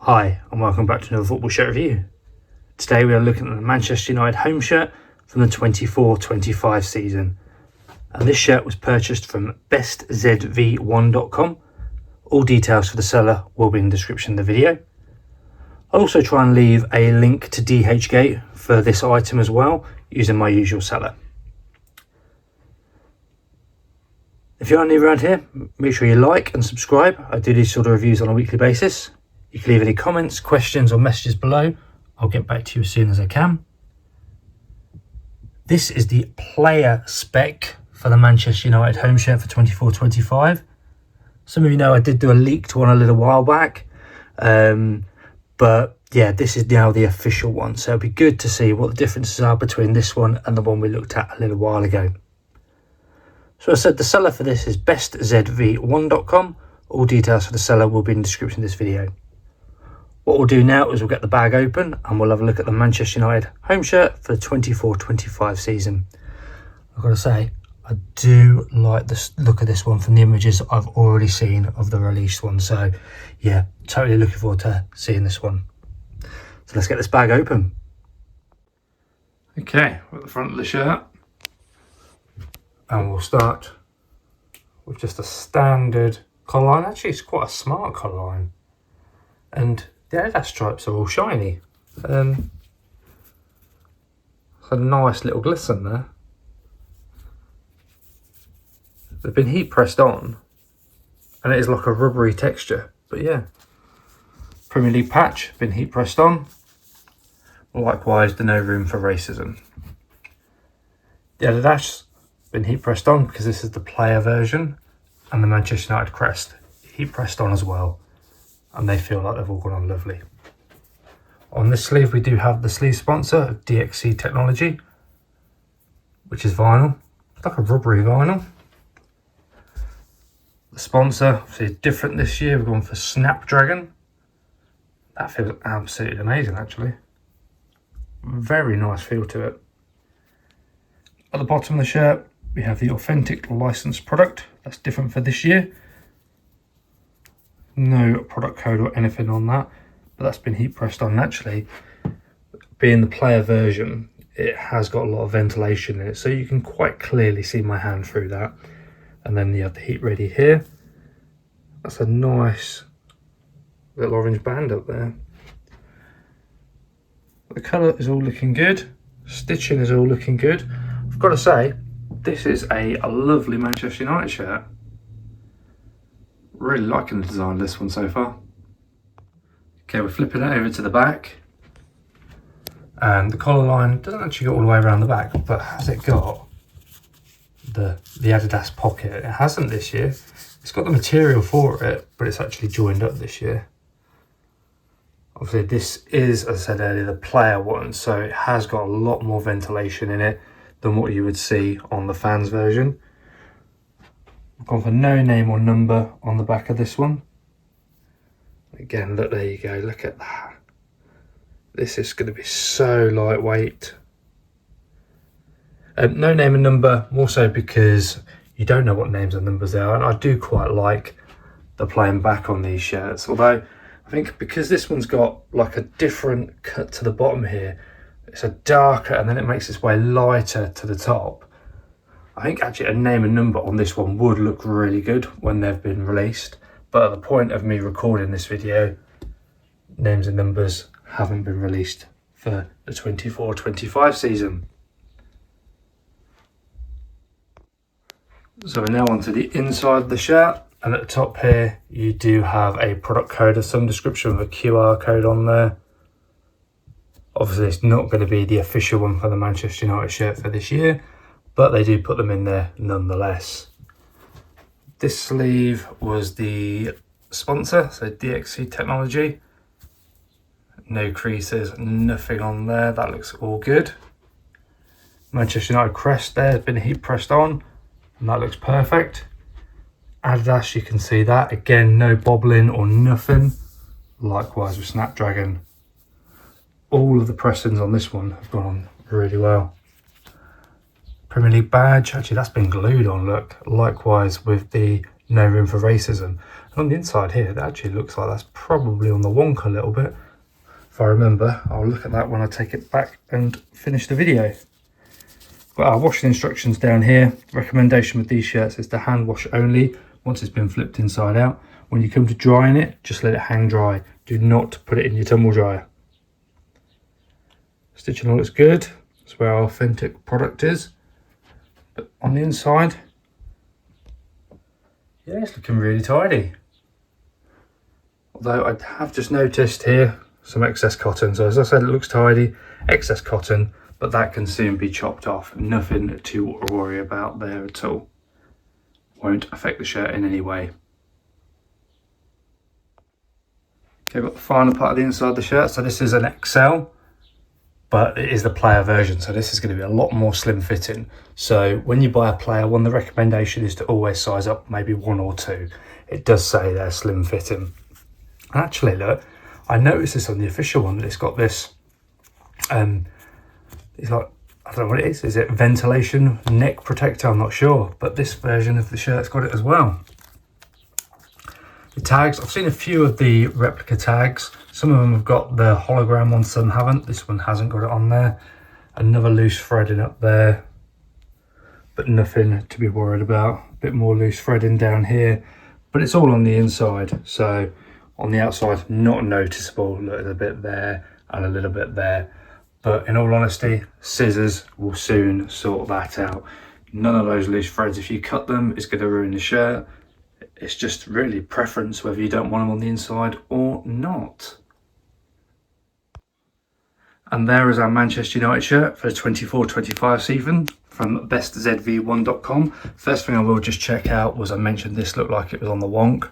Hi and welcome back to another football shirt review. Today we are looking at the Manchester United home shirt from the 24-25 season. And this shirt was purchased from bestzv1.com. All details for the seller will be in the description of the video. I'll also try and leave a link to DHgate for this item as well, using my usual seller. If you are new around here, make sure you like and subscribe. I do these sort of reviews on a weekly basis. You can leave any comments, questions or messages below. I'll get back to you as soon as I can. This is the player spec for the Manchester United home shirt for 24-25. Some of you know I did do a leaked one a little while back. But yeah, this is now the official one. So it'll be good to see what the differences are between this one and the one we looked at a little while ago. So I said the seller for this is bestzv1.com. All details for the seller will be in the description of this video. What we'll do now is we'll get the bag open and we'll have a look at the Manchester United home shirt for the 24-25 season. I've got to say, I do like the look of this one from the images I've already seen of the released one. So yeah, totally looking forward to seeing this one. So let's get this bag open. Okay, we're at the front of the shirt. And we'll start with just a standard collar line. Actually, it's quite a smart collar line. And the Adidas stripes are all shiny. It's a nice little glisten there. They've been heat pressed on and it is like a rubbery texture. But yeah, Premier League patch, been heat pressed on. Likewise, the no room for racism. The Adidas, been heat pressed on because this is the player version, and the Manchester United crest, heat pressed on as well. And they feel like they've all gone on lovely. On this sleeve we do have the sleeve sponsor of DXC technology, which is vinyl. It's like a rubbery vinyl. The sponsor obviously is different this year. We've gone for Snapdragon. That feels absolutely amazing actually. Very nice feel to it. At the bottom of the shirt we have the authentic licensed product. That's different for this year. No product code or anything on that, but that's been heat pressed on. Actually, being the player version, it has got a lot of ventilation in it, so you can quite clearly see my hand through that. And then you have the heat ready here. That's a nice little orange band up there. The colour is all looking good. Stitching is all looking good. I've got to say, this is a lovely Manchester United shirt. Really liking the design of this one so far. Okay, we're flipping it over to the back. And the collar line doesn't actually go all the way around the back, but has it got the Adidas pocket? It hasn't this year. It's got the material for it, but it's actually joined up this year. Obviously this is, as I said earlier, the player one, so it has got a lot more ventilation in it than what you would see on the fans version. I've gone for no name or number on the back of this one. Again, look, there you go, look at that. This is going to be so lightweight. No name and number, more so because you don't know what names and numbers they are, and I do quite like the plain back on these shirts. Although, I think because this one's got like a different cut to the bottom here, it's a darker and then it makes its way lighter to the top. I think actually a name and number on this one would look really good when they've been released. But at the point of me recording this video, names and numbers haven't been released for the 24-25 season. So we're now onto the inside of the shirt. And at the top here, you do have a product code of some description with a QR code on there. Obviously, it's not going to be the official one for the Manchester United shirt for this year, but they do put them in there nonetheless. This sleeve was the sponsor, so DXC technology. No creases, nothing on there. That looks all good. Manchester United crest there has been heat pressed on, and that looks perfect. Adidas, you can see that. Again, no bobbling or nothing. Likewise with Snapdragon. All of the pressings on this one have gone on really well. Premier League badge, actually that's been glued on, look. Likewise with the no room for racism. And on the inside here, it actually looks like that's probably on the wonk a little bit. If I remember, I'll look at that when I take it back and finish the video. But our washing instructions down here. The recommendation with these shirts is to hand wash only once it's been flipped inside out. When you come to drying it, just let it hang dry. Do not put it in your tumble dryer. Stitching all looks good. That's where our authentic product is. But on the inside, yeah, it's looking really tidy. Although I have just noticed here some excess cotton. So as I said, it looks tidy, excess cotton, but that can soon be chopped off. Nothing to worry about there at all. Won't affect the shirt in any way. Okay, I've got the final part of the inside of the shirt. So this is an XL, but it is the player version. So this is going to be a lot more slim fitting. So when you buy a player one, the recommendation is to always size up maybe 1 or 2. It does say they're slim fitting. And actually, look, I noticed this on the official one that it's got this, it's like, I don't know what it is. Is it ventilation neck protector? I'm not sure, but this version of the shirt's got it as well. The tags, I've seen a few of the replica tags. Some of them have got the hologram ones, some haven't. This one hasn't got it on there. Another loose threading up there, but nothing to be worried about. A bit more loose threading down here, but it's all on the inside. So on the outside, not noticeable. Look, there's a bit there and a little bit there. But in all honesty, scissors will soon sort that out. None of those loose threads, if you cut them, is going to ruin the shirt. It's just really preference whether you don't want them on the inside or not. And there is our Manchester United shirt for the 24-25 season from bestzv1.com. First thing I will just check out was I mentioned this looked like it was on the wonk.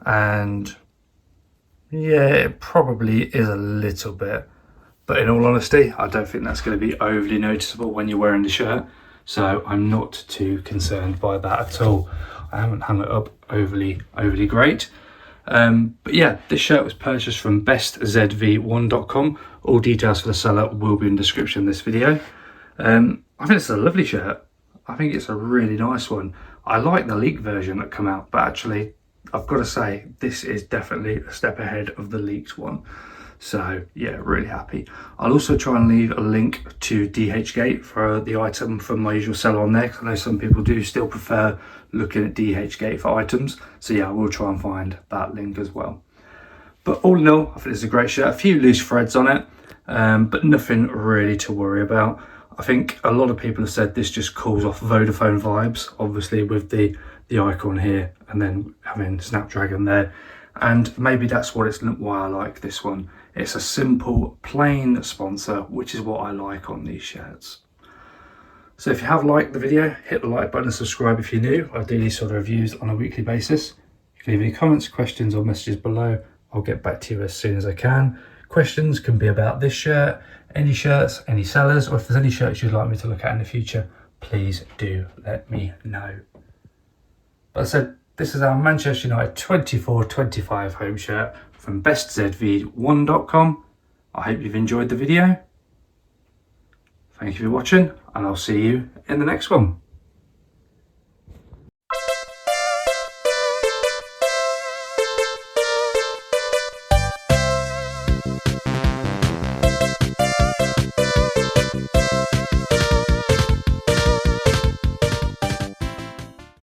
And yeah, it probably is a little bit. But in all honesty, I don't think that's going to be overly noticeable when you're wearing the shirt. So I'm not too concerned by that at all. I haven't hung it up overly great. But yeah, this shirt was purchased from bestzv1.com. All details for the seller will be in the description of this video. I think it's a lovely shirt. I think it's a really nice one. I like the leaked version that come out, but actually, I've got to say, this is definitely a step ahead of the leaked one. So yeah, really happy. I'll also try and leave a link to DHgate for the item from my usual seller on there, because I know some people do still prefer looking at DHgate for items. So yeah, I will try and find that link as well. But all in all, I think it's a great shirt. A few loose threads on it, but nothing really to worry about. I think a lot of people have said this just calls off Vodafone vibes, obviously with the icon here and then having Snapdragon there. And maybe that's why I like this one. It's a simple, plain sponsor, which is what I like on these shirts. So if you have liked the video, hit the like button and subscribe if you're new. I do these sort of reviews on a weekly basis. You can leave any comments, questions or messages below. I'll get back to you as soon as I can. Questions can be about this shirt, any shirts, any sellers, or if there's any shirts you'd like me to look at in the future, please do let me know. But as I said, this is our Manchester United 24-25 home shirt from bestzv1.com. I hope you've enjoyed the video. Thank you for watching, and I'll see you in the next one.